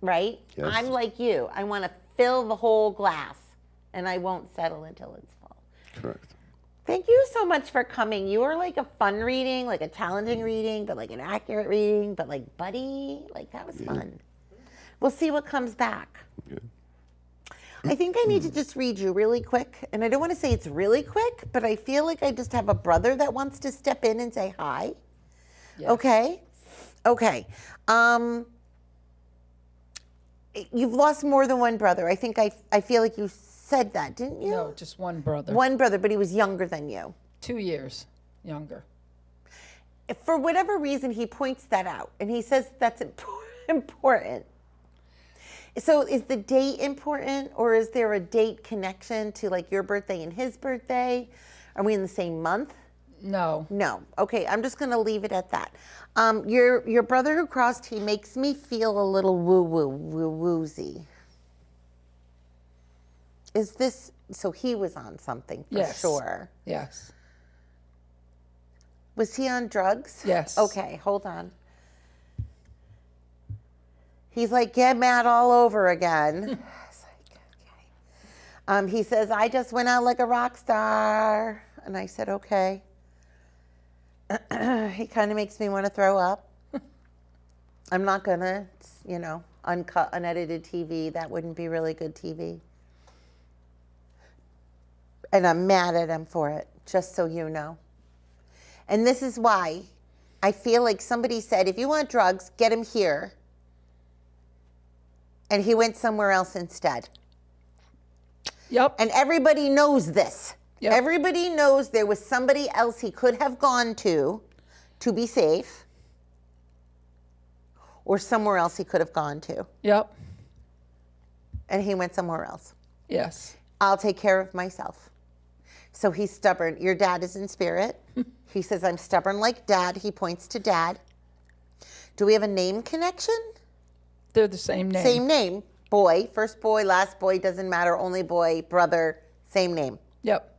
Right? Yes. I'm like you. I want to fill the whole glass, and I won't settle until it's full. Correct. Thank you so much for coming. You were like a fun reading, like a challenging reading, but like an accurate reading, but like Buddy, like that was fun. We'll see what comes back. Good. I think I need to just read you really quick. And I don't want to say it's really quick, but I feel like I just have a brother that wants to step in and say hi. Yes. Okay. Okay. You've lost more than one brother. I think I feel like you said that, didn't you? No, just one brother. One brother, but he was younger than you. 2 years younger. For whatever reason, he points that out, and he says that's important. So is the date important, or is there a date connection to like your birthday and his birthday? Are we in the same month? No. No. Okay, I'm just going to leave it at that. Your brother who crossed, he makes me feel a little woozy. Is this, so he was on something for Yes. sure. Yes. Was he on drugs? Yes. Okay, hold on. He's like, get mad all over again. It's like, okay. He says, I just went out like a rock star. And I said, okay. He kind of makes me want to throw up. I'm not going to, uncut, unedited TV. That wouldn't be really good TV. And I'm mad at him for it, just so you know. And this is why I feel like somebody said, if you want drugs, get him here. And he went somewhere else instead. Yep. And everybody knows this. Yep. Everybody knows there was somebody else he could have gone to be safe. Or somewhere else he could have gone to. Yep. And he went somewhere else. Yes. I'll take care of myself. So he's stubborn. Your dad is in spirit. He says, I'm stubborn like dad. He points to dad. Do we have a name connection? They're the same name. Same name. Boy. First boy, last boy, doesn't matter. Only boy, brother, same name. Yep.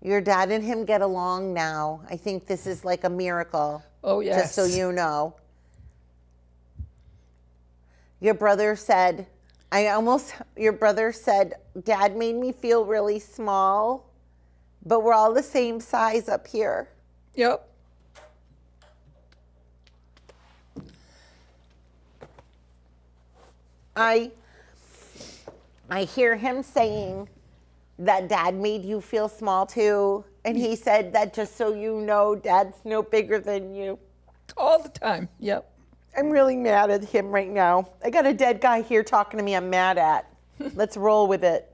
Your dad and him get along now. I think this is like a miracle. Oh, yes. Just so you know. Your brother said, Dad made me feel really small, but we're all the same size up here. Yep. I hear him saying that Dad made you feel small too. And he said that just so you know, Dad's no bigger than you. All the time. Yep. I'm really mad at him right now. I got a dead guy here talking to me I'm mad at. Let's roll with it.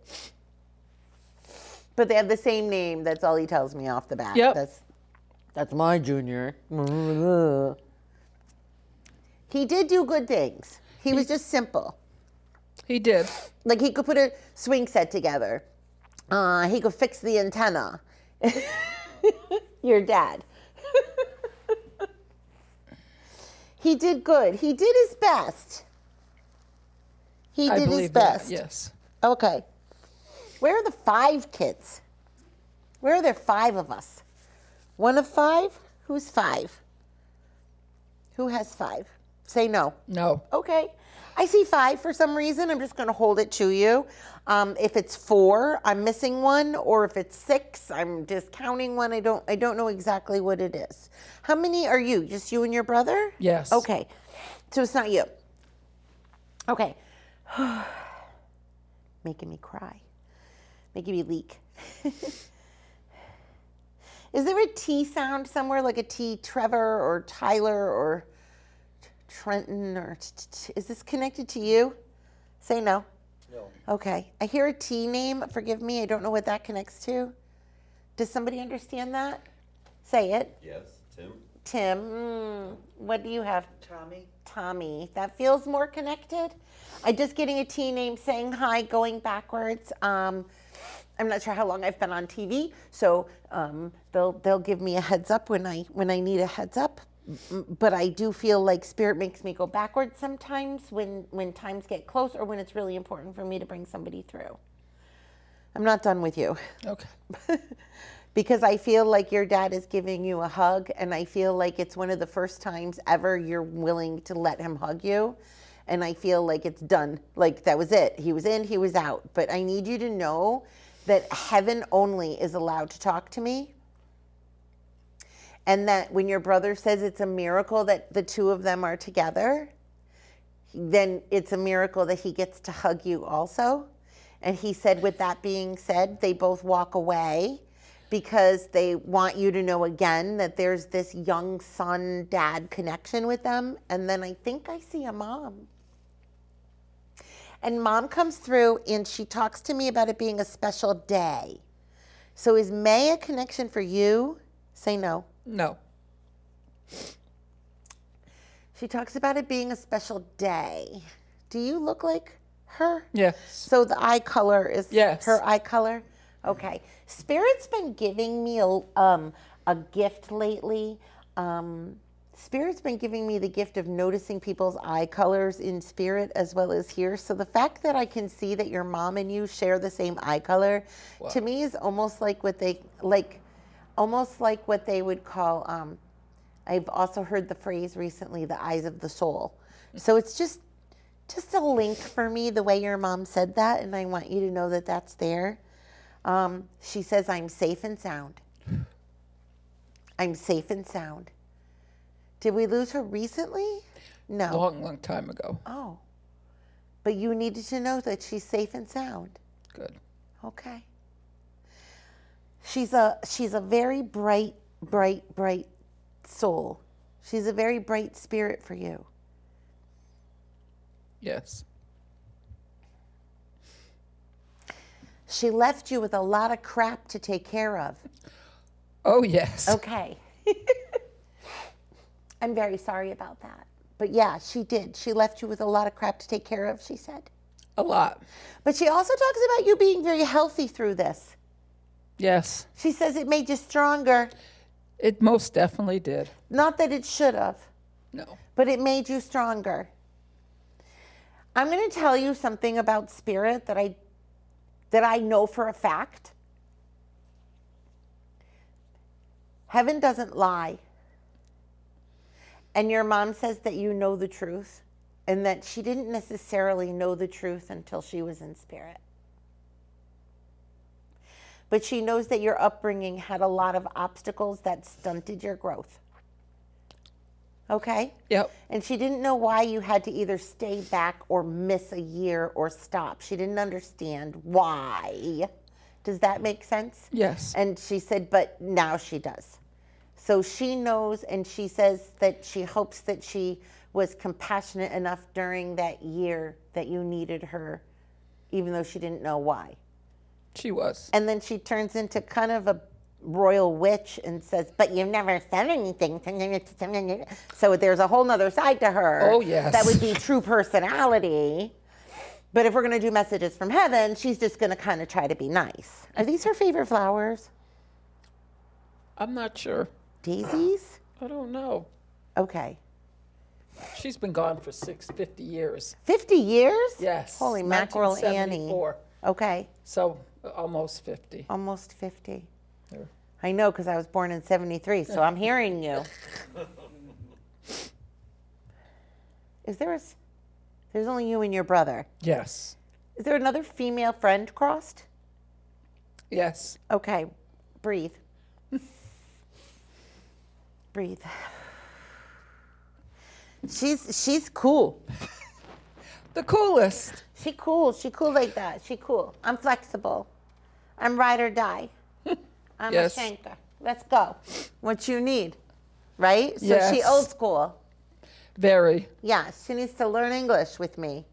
But they have the same name. That's all he tells me off the bat. Yep. That's my junior. He did do good things. He was just simple. He did. Like he could put a swing set together. He could fix the antenna. Your dad. He did good. He did his best. He I did his believe best. that, yes. Okay. Where are the 5 kids? Where are there 5 of us? 1 of 5? Who's 5? Who has 5? Say no. No. Okay. I see 5 for some reason. I'm just going to hold it to you. If it's 4, I'm missing 1, or if it's 6, I'm discounting 1. I don't know exactly what it is. How many are you? Just you and your brother? Yes. Okay. So it's not you. Okay. Making me cry. Making me leak. Is there a T sound somewhere, like a T, Trevor or Tyler or Trenton, or is this connected to you? Say no. No. Okay. I hear a T name. Forgive me. I don't know what that connects to. Does somebody understand that? Say it. Yes, Tim. Tim. What do you have? Tommy. Tommy. That feels more connected. I'm just getting a T name saying hi, going backwards. I'm not sure how long I've been on TV, so they'll give me a heads up when I need a heads up. But I do feel like Spirit makes me go backwards sometimes when times get close, or when it's really important for me to bring somebody through. I'm not done with you. Okay. Because I feel like your dad is giving you a hug, and I feel like it's one of the first times ever you're willing to let him hug you. And I feel like it's done. Like that was it. He was in, he was out. But I need you to know that heaven only is allowed to talk to me. And that when your brother says it's a miracle that the 2 of them are together, then it's a miracle that he gets to hug you also. And he said, with that being said, they both walk away because they want you to know again that there's this young son dad connection with them. And then I think I see a mom. And mom comes through and she talks to me about it being a special day. So is May a connection for you? Say no. No. She talks about it being a special day. Do you look like her? Yes. So the eye color is Yes. her eye color? Okay. Spirit's been giving me a gift lately. Spirit's been giving me the gift of noticing people's eye colors in spirit as well as here. So the fact that I can see that your mom and you share the same eye color, to me is almost like what they would call. I've also heard the phrase recently, the eyes of the soul. So it's just a link for me, the way your mom said that, and I want you to know that that's there. She says, I'm safe and sound. I'm safe and sound. Did we lose her recently? No. Long time ago. Oh. But you needed to know that she's safe and sound. Good. Okay. She's a very bright soul. She's a very bright spirit for you. Yes. She left you with a lot of crap to take care of. Oh, yes. Okay. I'm very sorry about that. But yeah, she did. She left you with a lot of crap to take care of, she said. A lot. But she also talks about you being very healthy through this. Yes. She says it made you stronger. It most definitely did. Not that it should have, No. but it made you stronger. I'm going to tell you something about spirit that I know for a fact. Heaven doesn't lie. And your mom says that you know the truth, and that she didn't necessarily know the truth until she was in spirit. But she knows that your upbringing had a lot of obstacles that stunted your growth. Okay? Yep. And she didn't know why you had to either stay back or miss a year or stop. She didn't understand why. Does that make sense? Yes. And she said, but now she does. So she knows, and she says that she hopes that she was compassionate enough during that year that you needed her, even though she didn't know why. She was. And then she turns into kind of a royal witch and says, but you've never said anything. So there's a whole nother side to her. Oh, yes. That would be true personality. But if we're going to do messages from heaven, she's just going to kind of try to be nice. Are these her favorite flowers? I'm not sure. Daisies? I don't know. Okay. She's been gone for 50 years. 50 years? Yes. Holy mackerel, Annie. 1974. Okay. So almost 50. Almost 50. There. I know because I was born in 73, so I'm hearing you. There's only you and your brother. Yes. Is there another female friend crossed? Yes. Okay, breathe. Breathe. She's cool. The coolest. She cool like that. She cool. I'm flexible. I'm ride or die. I'm Yes. a shanker. Let's go. What you need, right? So she Yes. old school. Very. Yeah, she needs to learn English with me.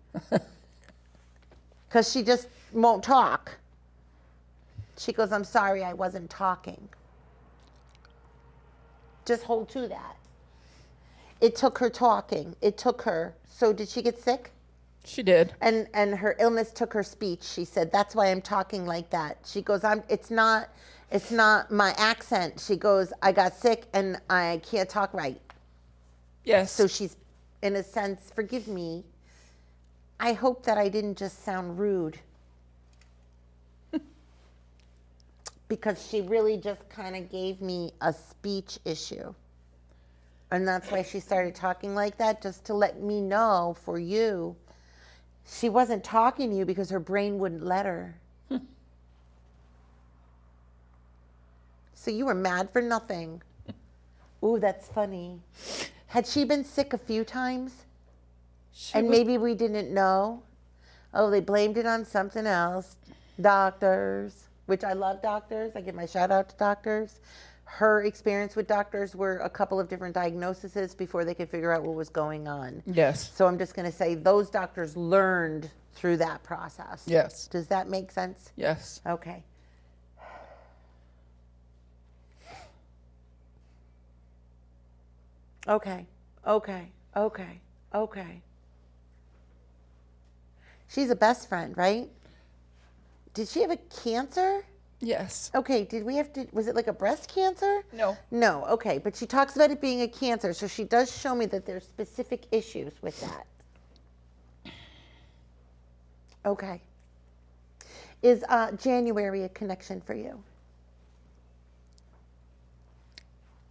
Because she just won't talk. She goes, I'm sorry, I wasn't talking. Just hold to that. It took her talking. It took her. So did she get sick? She did. And her illness took her speech. She said, that's why I'm talking like that. She goes, it's not my accent. She goes, I got sick and I can't talk right. Yes. So she's, in a sense, forgive me. I hope that I didn't just sound rude. Because she really just kind of gave me a speech issue. And that's why she started talking like that, just to let me know for you. She wasn't talking to you because her brain wouldn't let her. So you were mad for nothing. Ooh, that's funny. Had she been sick a few times? Maybe we didn't know? Oh, they blamed it on something else. Doctors, which I love doctors. I give my shout out to doctors. Her experience with doctors were a couple of different diagnoses before they could figure out what was going on. Yes. So I'm just going to say those doctors learned through that process. Yes. Does that make sense? Yes. Okay. Okay. She's a best friend, right? Did she have a cancer? Yes. Okay, was it like a breast cancer? No. No, okay, but she talks about it being a cancer, so she does show me that there's specific issues with that. Okay. Is January a connection for you?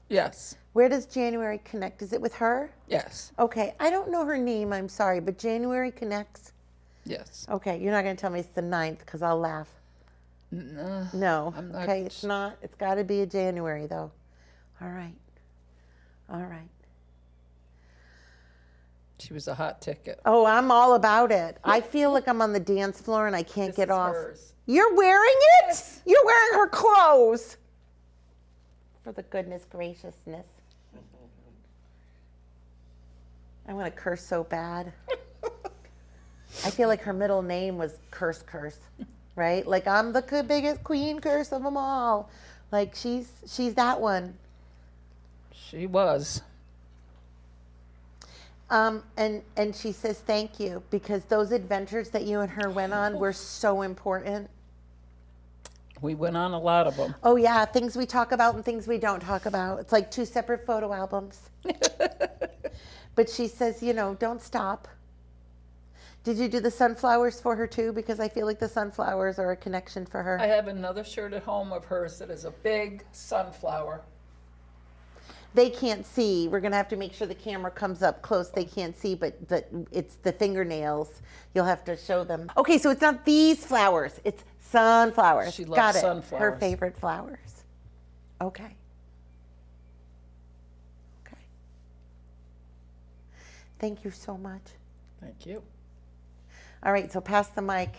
Yes. Where does January connect? Is it with her? Yes. Okay, I don't know her name, I'm sorry, but January connects? Yes. Okay, you're not going to tell me it's the 9th because I'll laugh. No. I'm not Okay, it's not. It's got to be a January, though. All right. She was a hot ticket. Oh, I'm all about it. I feel like I'm on the dance floor and I can't get is off. hers. You're wearing it? Yes. You're wearing her clothes. For the goodness graciousness. I want to curse so bad. I feel like her middle name was Curse, right? Like I'm the biggest queen curse of them all. Like she's that one. She was. And she says thank you because those adventures that you and her went on were so important. We went on a lot of them. Oh yeah, things we talk about and things we don't talk about. It's like 2 separate photo albums. But she says, don't stop. Did you do the sunflowers for her too? Because I feel like the sunflowers are a connection for her. I have another shirt at home of hers that is a big sunflower. They can't see. We're going to have to make sure the camera comes up close. They can't see, but it's the fingernails. You'll have to show them. Okay, so it's not these flowers. It's sunflowers. She loves Got it. sunflowers. Her favorite flowers. Okay. Thank you so much. Thank you. All right, so pass the mic.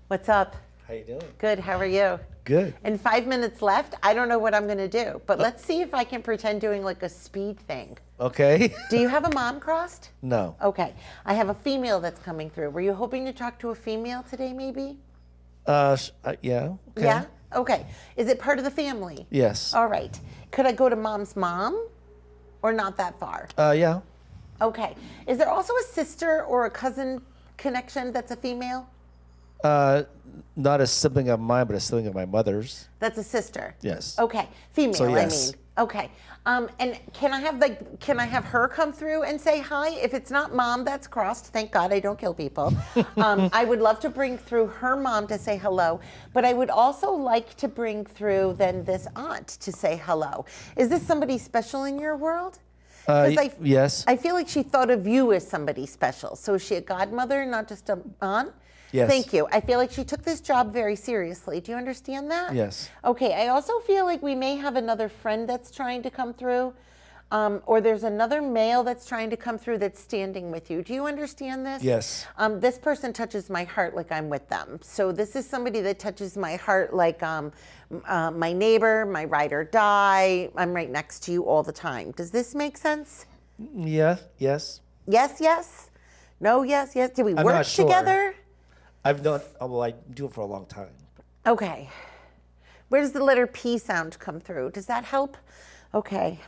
What's up? How you doing? Good, how are you? Good. In 5 minutes left, I don't know what I'm gonna do, but let's see if I can pretend doing like a speed thing. Okay. Do you have a mom crossed? No. Okay, I have a female that's coming through. Were you hoping to talk to a female today, maybe? Yeah. Okay. Yeah? Okay. Is it part of the family? Yes. All right. Could I go to mom's mom or not that far? Yeah. Okay. Is there also a sister or a cousin connection that's a female? Not a sibling of mine, but a sibling of my mother's. That's a sister. Yes. Okay, female. So, yes. I mean. Okay. And can I have her come through and say hi? If it's not mom, that's crossed. Thank God I don't kill people. I would love to bring through her mom to say hello, but I would also like to bring through then this aunt to say hello. Is this somebody special in your world? 'Cause Yes. I feel like she thought of you as somebody special. So is she a godmother, not just an aunt? Yes. Thank you. I feel like she took this job very seriously. Do you understand that? Yes. Okay. I also feel like we may have another friend that's trying to come through, or there's another male that's trying to come through that's standing with you. Do you understand this? Yes. This person touches my heart like I'm with them. So this is somebody that touches my heart like my neighbor, my ride or die. I'm right next to you all the time. Does this make sense? Yes. Yes. Yes, yes. No, yes, yes. Did we I'm work not sure. together? I've done. Well, I do it for a long time. Okay. Where does the letter P sound come through? Does that help? Okay.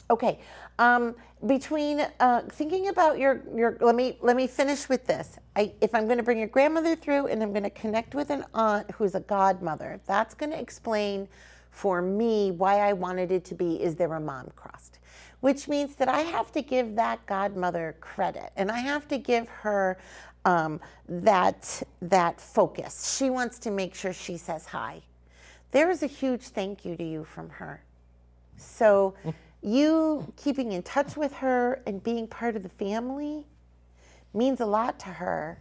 Okay. Between thinking about your let me finish with this. If I'm going to bring your grandmother through and I'm going to connect with an aunt who's a godmother, that's going to explain for me why I wanted it to be, is there a mom crossed? Which means that I have to give that godmother credit, and I have to give her that focus. She wants to make sure she says hi. There is a huge thank you to you from her. So you keeping in touch with her and being part of the family means a lot to her.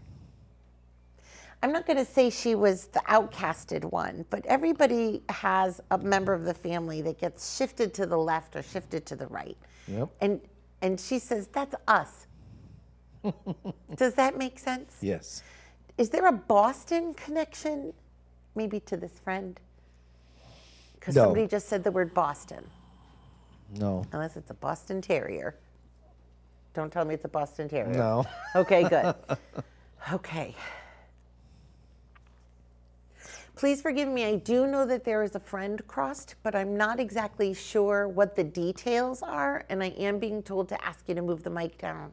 I'm not going to say she was the outcasted one, but everybody has a member of the family that gets shifted to the left or shifted to the right. Yep. And she says, that's us. Does that make sense? Yes. Is there a Boston connection maybe to this friend? Because No. somebody just said the word Boston. No. Unless it's a Boston Terrier. Don't tell me it's a Boston Terrier. No. Okay, good. Okay. Please forgive me, I do know that there is a friend crossed, but I'm not exactly sure what the details are, and I am being told to ask you to move the mic down.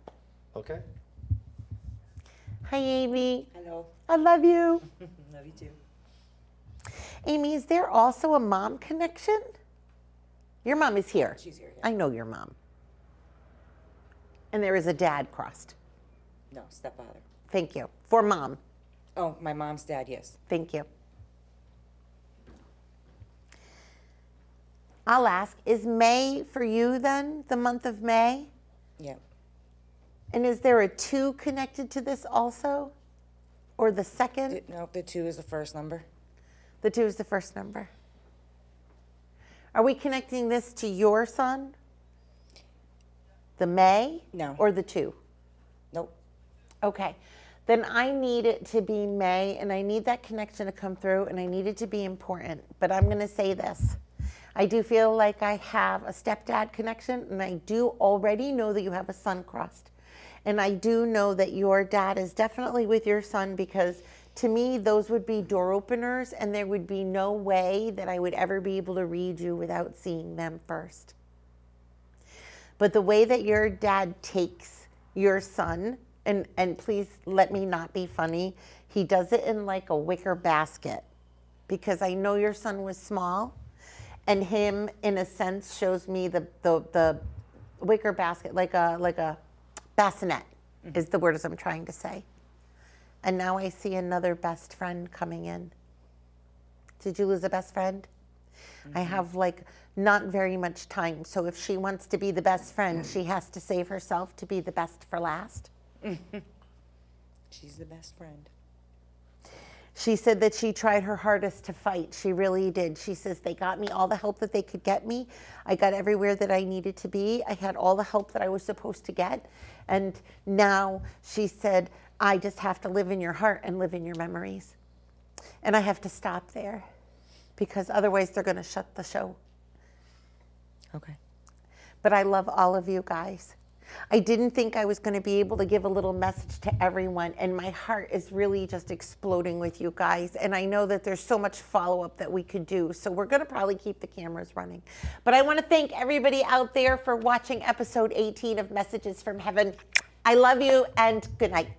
Okay. Hi, Amy. Hello. I love you. Love you too. Amy, is there also a mom connection? Your mom is here. She's here, yeah. I know your mom. And there is a dad crossed. No, stepfather. Thank you. For mom. Oh, my mom's dad, yes. Thank you. I'll ask, is May for you then, the month of May? Yeah. And is there a 2 connected to this also? Or the second? No, the 2 is the first number. The 2 is the first number. Are we connecting this to your son? The May? No. Or the 2? Nope. Okay. Then I need it to be May, and I need that connection to come through, and I need it to be important. But I'm going to say this. I do feel like I have a stepdad connection, and I do already know that you have a son crossed. And I do know that your dad is definitely with your son, because to me, those would be door openers, and there would be no way that I would ever be able to read you without seeing them first. But the way that your dad takes your son, and please let me not be funny, he does it in like a wicker basket, because I know your son was small, and him in a sense shows me the wicker basket, like a bassinet is the word as I'm trying to say. And now I see another best friend coming in. Did you lose a best friend? I have like not very much time, so if she wants to be the best friend, she has to save herself to be the best for last. She's the best friend. She said that she tried her hardest to fight. She really did. She says, they got me all the help that they could get me. I got everywhere that I needed to be. I had all the help that I was supposed to get. And now she said, I just have to live in your heart and live in your memories. And I have to stop there, because otherwise they're going to shut the show. Okay. But I love all of you guys. I didn't think I was going to be able to give a little message to everyone, and my heart is really just exploding with you guys. And I know that there's so much follow-up that we could do, so we're going to probably keep the cameras running. But I want to thank everybody out there for watching episode 18 of Messages from Heaven. I love you, and good night.